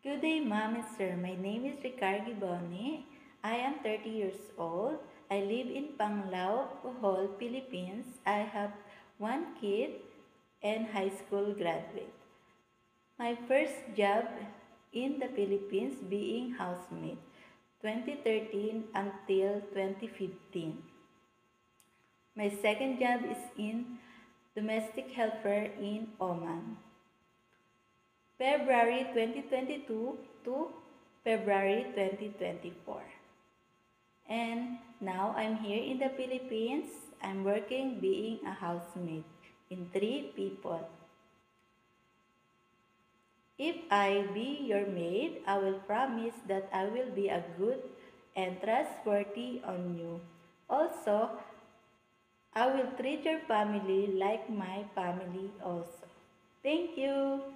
Good day, Mom and Sir. My name is Ricardo Giboni. I am 30 years old. I live in Panglao, Bohol, Philippines. I have one kid and high school graduate. My first job in the Philippines being housemaid, 2013 until 2015. My second job is in domestic helper in Oman. February 2022 to February 2024. And now I'm here in the Philippines. I'm working being a housemaid in 3 people. If I be your maid, I will promise that I will be a good and trustworthy on you. Also, I will treat your family like my family also. Thank you.